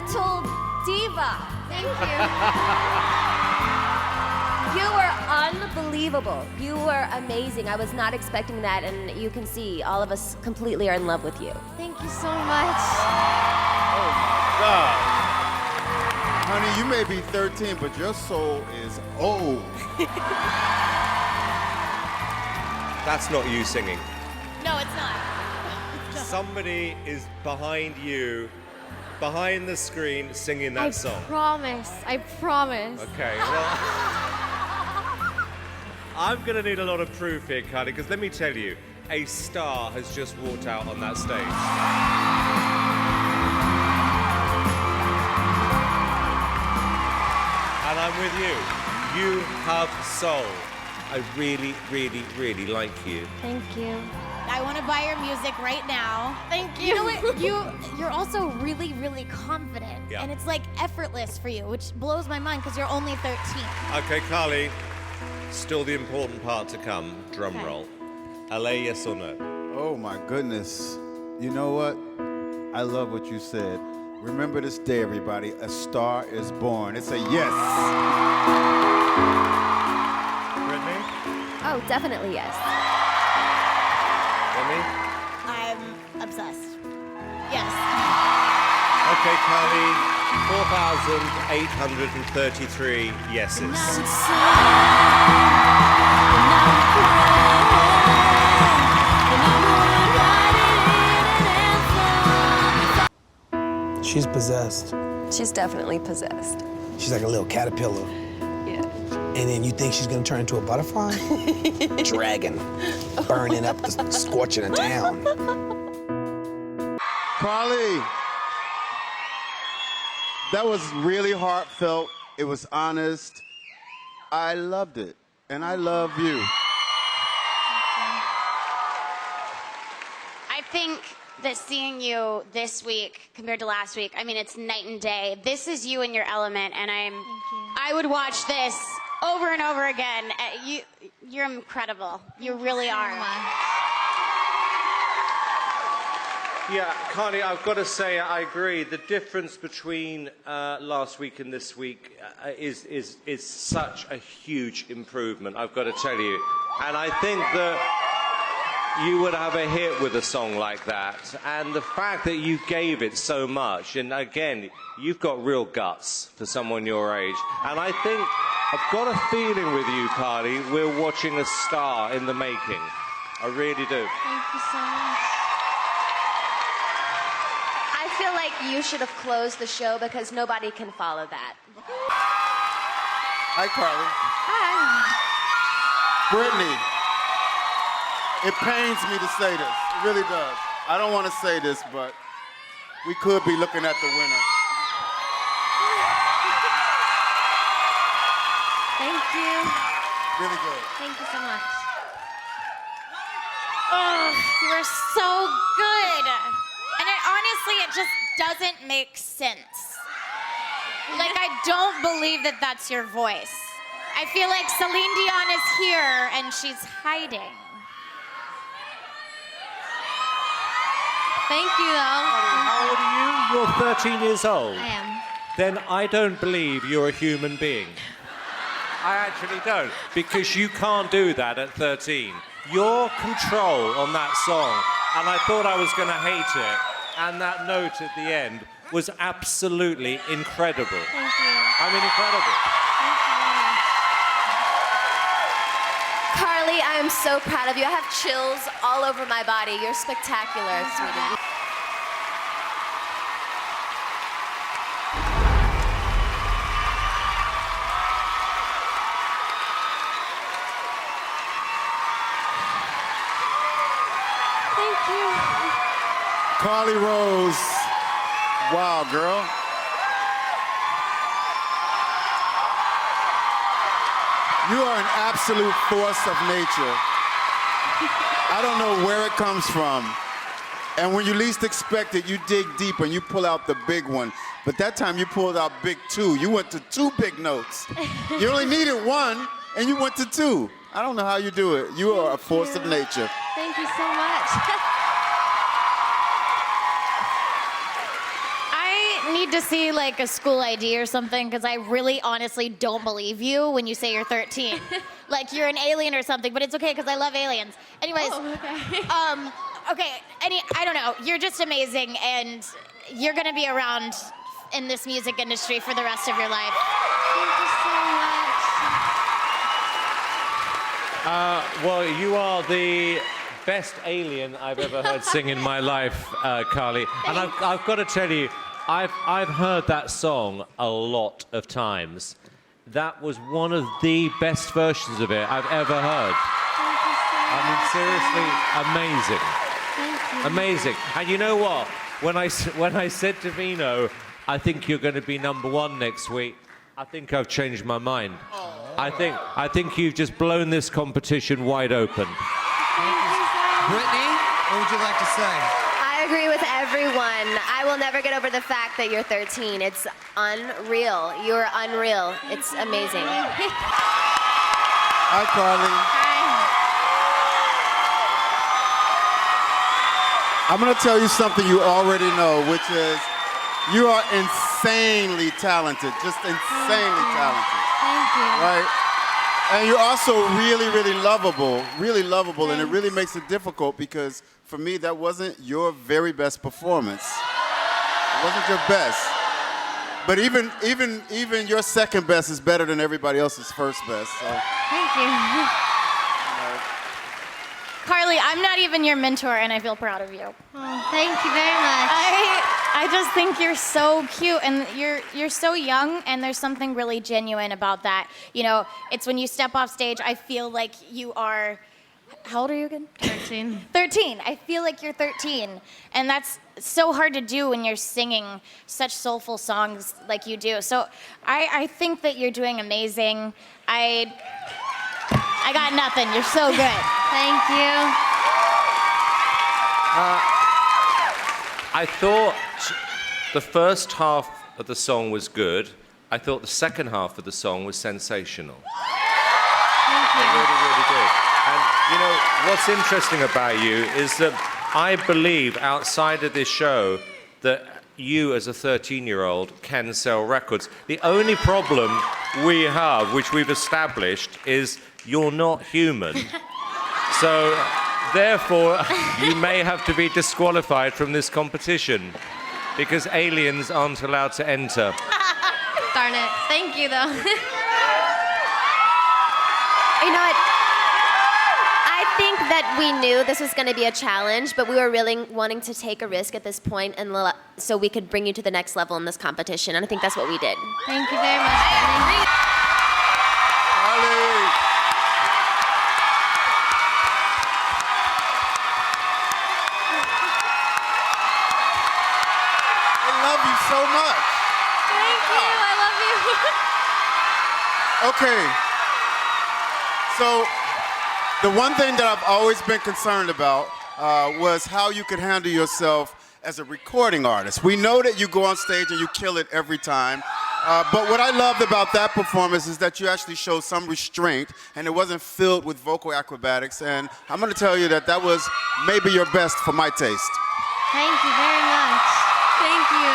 versatile diva. Thank you. You were unbelievable. You were amazing. I was not expecting that, and you can see all of us completely are in love with you. Thank you so much. Oh my God. Honey, you may be 13, but your soul is old. That's not you singing. No, it's not. Somebody is behind you, behind the screen, singing that song. I promise. Okay, well, I'm going to need a lot of proof here, Carly, because let me tell you, a star has just walked out on that stage. And I'm with you. You have soul. I really, really, really like you. Thank you. I want to buy your music right now. Thank you. You know what? You're also really, really confident. Yeah. And it's like effortless for you, which blows my mind because you're only 13. Okay, Carly, still the important part to come. Drum roll. LA, yes or no? Oh my goodness. You know what? I love what you said. Remember this day, everybody. A star is born. It's a yes. Brittany? Oh, definitely yes. Remy? I'm obsessed. Yes. Okay, Carly, 4,833 yeses. She's possessed. She's definitely possessed. She's like a little caterpillar. Yeah. And then you think she's gonna turn into a butterfly? Dragon. Burning up, scorching a town. Carly, that was really heartfelt. It was honest. I loved it. And I love you. I think that seeing you this week compared to last week, I mean, it's night and day. This is you in your element, and I would watch this over and over again. You're incredible. You really are. Yeah, Carly, I've got to say, I agree. The difference between last week and this week is such a huge improvement, I've got to tell you. And I think that you would have a hit with a song like that. And the fact that you gave it so much, and again, you've got real guts for someone your age. And I think, I've got a feeling with you, Carly, we're watching a star in the making. I really do. Thank you so much. I feel like you should have closed the show because nobody can follow that. Hi, Carly. Hi. Brittany, it pains me to say this. It really does. I don't want to say this, but we could be looking at the winner. Thank you. Really good. Thank you so much. Oh, you are so good. And honestly, it just doesn't make sense. Like, I don't believe that that's your voice. I feel like Celine Dion is here and she's hiding. Thank you, though. How old are you? You're 13 years old. I am. Then I don't believe you're a human being. I actually don't, because you can't do that at 13. Your control on that song, and I thought I was going to hate it, and that note at the end was absolutely incredible. Thank you. I mean, incredible. Thank you very much. Carly, I am so proud of you. I have chills all over my body. You're spectacular, sweetie. Thank you. Carly Rose. Wow, girl. You are an absolute force of nature. I don't know where it comes from. And when you least expect it, you dig deep and you pull out the big one. But that time you pulled out big two. You went to two big notes. You only needed one, and you went to two. I don't know how you do it. You are a force of nature. Thank you so much. I need to see like a school ID or something because I really honestly don't believe you when you say you're 13. Like you're an alien or something, but it's okay because I love aliens. Anyways, okay, I don't know. You're just amazing and you're gonna be around in this music industry for the rest of your life. Thank you so much. Well, you are the best alien I've ever heard sing in my life, Carly. And I've got to tell you, I've heard that song a lot of times. That was one of the best versions of it I've ever heard. Thank you so much. I mean, seriously, amazing. Thank you. Amazing. And you know what? When I said to Vino, I think you're going to be #1 next week, I think I've changed my mind. I think you've just blown this competition wide open. Brittany, what would you like to say? I agree with everyone. I will never get over the fact that you're 13. It's unreal. You're unreal. It's amazing. Hi, Carly. I'm going to tell you something you already know, which is you are insanely talented, just insanely talented. Thank you. Right? And you're also really, really lovable, and it really makes it difficult because for me, that wasn't your very best performance. It wasn't your best. But even your second best is better than everybody else's first best. So. Thank you. Carly, I'm not even your mentor, and I feel proud of you. Oh, thank you very much. I just think you're so cute, and you're so young, and there's something really genuine about that. You know, it's when you step off stage, I feel like you are. How old are you again? 13. 13. I feel like you're 13, and that's so hard to do when you're singing such soulful songs like you do. So I think that you're doing amazing. I got nothing. You're so good. Thank you. I thought the first half of the song was good. I thought the second half of the song was sensational. I really, really did. And you know, what's interesting about you is that I believe outside of this show that you as a 13-year-old can sell records. The only problem we have, which we've established, is you're not human. So, therefore, you may have to be disqualified from this competition because aliens aren't allowed to enter. Darn it. Thank you, though. You know what? I think that we knew this was going to be a challenge, but we were really wanting to take a risk at this point and so we could bring you to the next level in this competition. And I think that's what we did. Thank you very much. Brittany. Carly! I love you so much. Thank you. I love you. Okay. So, the one thing that I've always been concerned about was how you could handle yourself as a recording artist. We know that you go on stage and you kill it every time. But what I loved about that performance is that you actually showed some restraint and it wasn't filled with vocal acrobatics. And I'm going to tell you that that was maybe your best for my taste. Thank you very much. Thank you.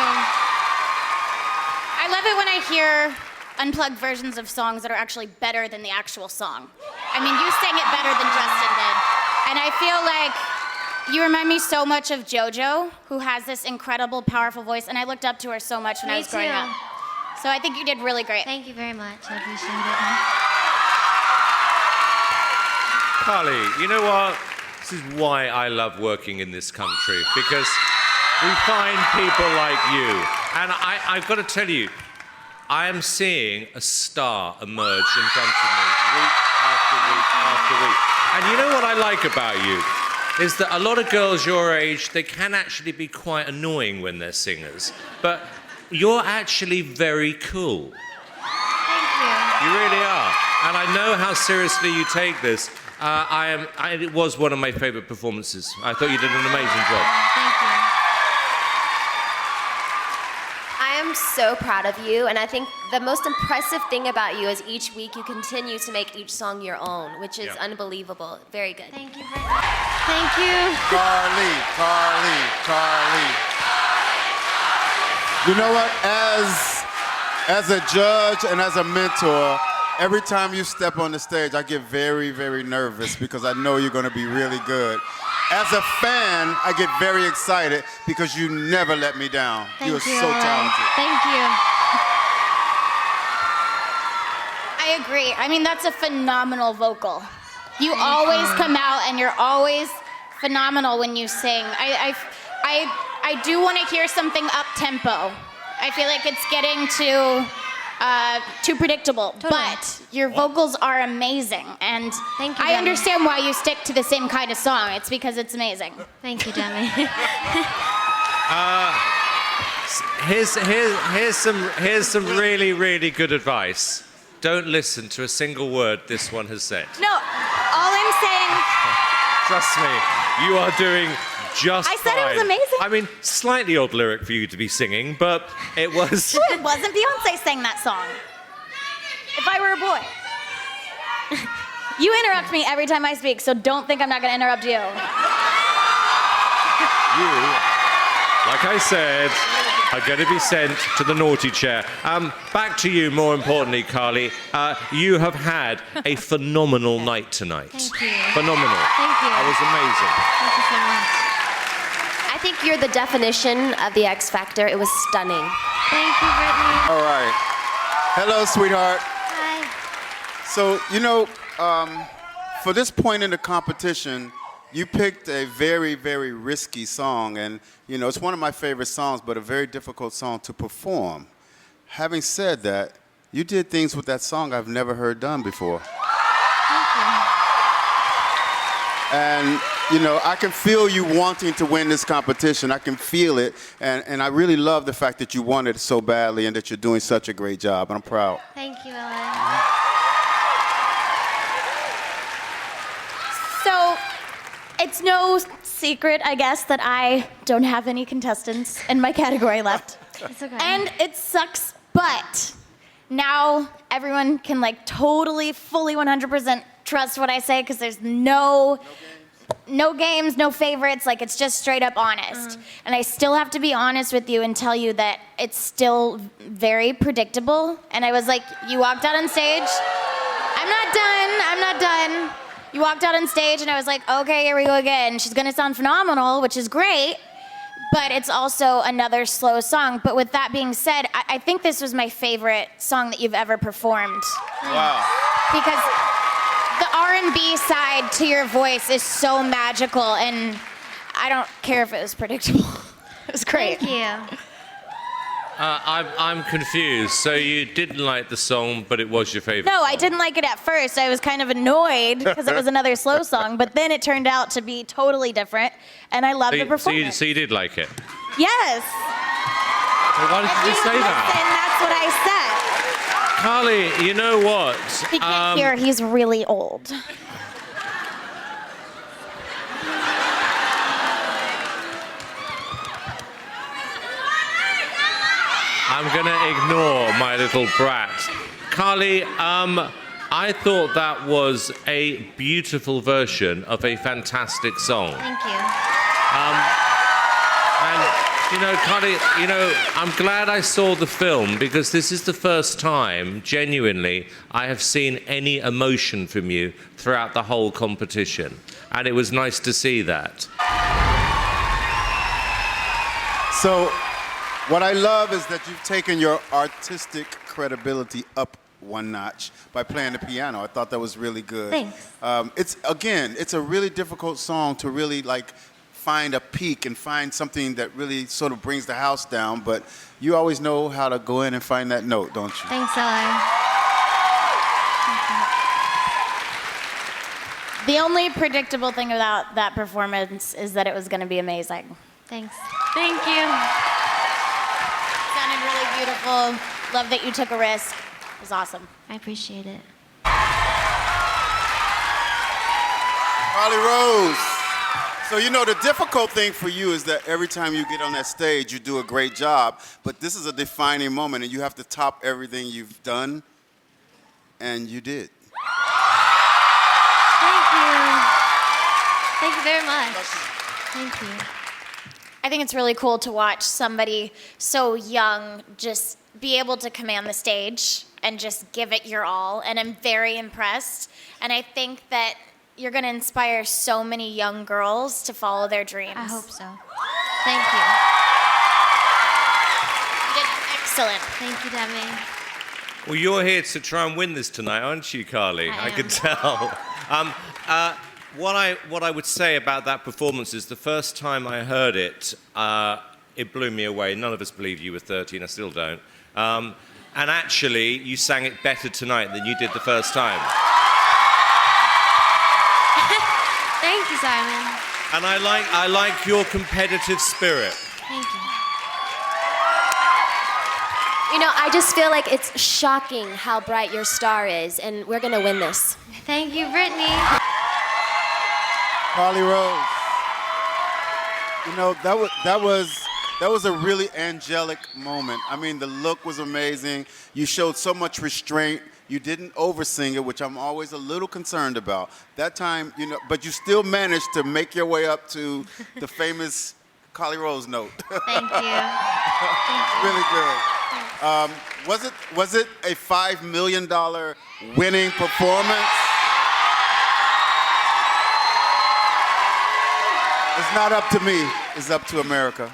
I love it when I hear unplugged versions of songs that are actually better than the actual song. I mean, you sang it better than Justin did. And I feel like you remind me so much of JoJo, who has this incredible, powerful voice, and I looked up to her so much when I Me was growing too. up. So I think you did really great. Thank you very much. I appreciate it. Carly, you know what? This is why I love working in this country, because we find people like you. And I've got to tell you, I am seeing a star emerge in front of me week after week after week. And you know what I like about you? Is that a lot of girls your age, they can actually be quite annoying when they're singers. But you're actually very cool. Thank you. You really are. And I know how seriously you take this. It was one of my favorite performances. I thought you did an amazing job. Thank you. I am so proud of you, and I think the most impressive thing about you is each week you continue to make each song your own, which is unbelievable. Very good. Thank you very much. Thank you. Carly, Carly, Carly. You know what? As a judge and as a mentor, every time you step on the stage, I get very, very nervous because I know you're going to be really good. As a fan, I get very excited because you never let me down. Thank You're you, so Ellen. talented. Thank you. I agree. I mean, that's a phenomenal vocal. You always come out and you're always phenomenal when you sing. I do want to hear something up tempo. I feel like it's getting too predictable. Totally. But your vocals are amazing, and Thank you, I Demi. understand why you stick to the same kind of song. It's because it's amazing. Thank you, Demi. Here's some really, really good advice. Don't listen to a single word this one has said. No, all I'm saying, Trust me, you are doing just I said it was fine. amazing. I mean, slightly odd lyric for you to be singing, but it was. it wasn't Beyonce sang that song. If I were a boy. You interrupt me every time I speak, so don't think I'm not going to interrupt you. You, like I said, are going to be sent to the naughty chair. Back to you, more importantly, Carly. You have had a phenomenal night tonight. Thank you. Phenomenal. Thank you. That was amazing. Thank you so much. I think you're the definition of the X Factor. It was stunning. Thank you, Brittany. All right. Hello, sweetheart. Hi. So, you know, for this point in the competition, you picked a very, very risky song, and you know, it's one of my favorite songs, but a very difficult song to perform. Having said that, you did things with that song I've never heard done before. And you know, I can feel you wanting to win this competition. I can feel it, and I really love the fact that you wanted it so badly and that you're doing such a great job, and I'm proud. Thank you, Ellen. So, it's no secret, I guess, that I don't have any contestants in my category left. It's okay. And it sucks, but now everyone can like totally, fully 100% trust what I say because there's no games, no favorites, like it's just straight up honest. And I still have to be honest with you and tell you that it's still very predictable. And I was like, you walked out on stage, I'm not done. You walked out on stage and I was like, okay, here we go again. She's gonna sound phenomenal, which is great, but it's also another slow song. But with that being said, I think this was my favorite song that you've ever performed. Wow. Because the R&B side to your voice is so magical, and I don't care if it was predictable. It was great. Thank you. I'm confused. So you didn't like the song, but it was your favorite. No, I didn't like it at first. I was kind of annoyed because it was another slow song, but then it turned out to be totally different, and I loved the performance. So you did like it. Yes. Well, why did If you you just say didn't that? listen, that's what I said. Carly, you know what? He can't hear. He's really old. I'm gonna ignore my little brat. Carly, I thought that was a beautiful version of a fantastic song. Thank you. And, you know, Carly, you know, I'm glad I saw the film because this is the first time, genuinely, I have seen any emotion from you throughout the whole competition. And it was nice to see that. So, what I love is that you've taken your artistic credibility up one notch by playing the piano. I thought that was really good. Thanks. It's a really difficult song to really like find a peak and find something that really sort of brings the house down, but you always know how to go in and find that note, don't you? Thanks, Ellen. The only predictable thing about that performance is that it was going to be amazing. Thanks. Thank you. Sounded really beautiful. Love that you took a risk. It was awesome. I appreciate it. Carly Rose. So, you know, the difficult thing for you is that every time you get on that stage, you do a great job, but this is a defining moment, and you have to top everything you've done, and you did. Thank you. Thank you very much. Thank you. I think it's really cool to watch somebody so young just be able to command the stage and just give it your all. And I'm very impressed. And I think that you're going to inspire so many young girls to follow their dreams. I hope so. Thank you. You did excellent. Thank you, Demi. Well, you're here to try and win this tonight, aren't you, Carly? I can am. tell. What I would say about that performance is the first time I heard it, it blew me away. None of us believed you were 13. I still don't. And actually, you sang it better tonight than you did the first time. Thank you, Simon. And I like your competitive spirit. Thank you. You know, I just feel like it's shocking how bright your star is, and we're gonna win this. Thank you, Brittany. Carly Rose. You know, that was a really angelic moment. I mean, the look was amazing. You showed so much restraint. You didn't oversing it, which I'm always a little concerned about. That time, you know, but you still managed to make your way up to the famous Carly Rose note. Thank you. Really good. Was it a $5 million winning performance? It's not up to me. It's up to America.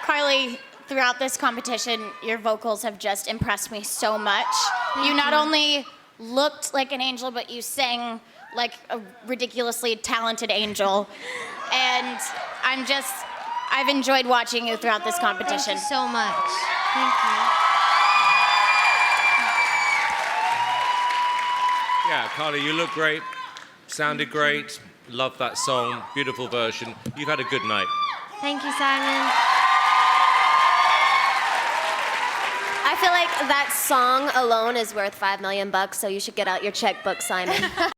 Carly, throughout this competition, your vocals have just impressed me so much. You not only looked like an angel, but you sang like a ridiculously talented angel. And I've enjoyed watching you throughout this competition. Thank you so much. Thank you. Yeah, Carly, you look great. Sounded great. Love that song. Beautiful version. You've had a good night. Thank you, Simon. I feel like that song alone is worth $5 million, so you should get out your checkbook, Simon.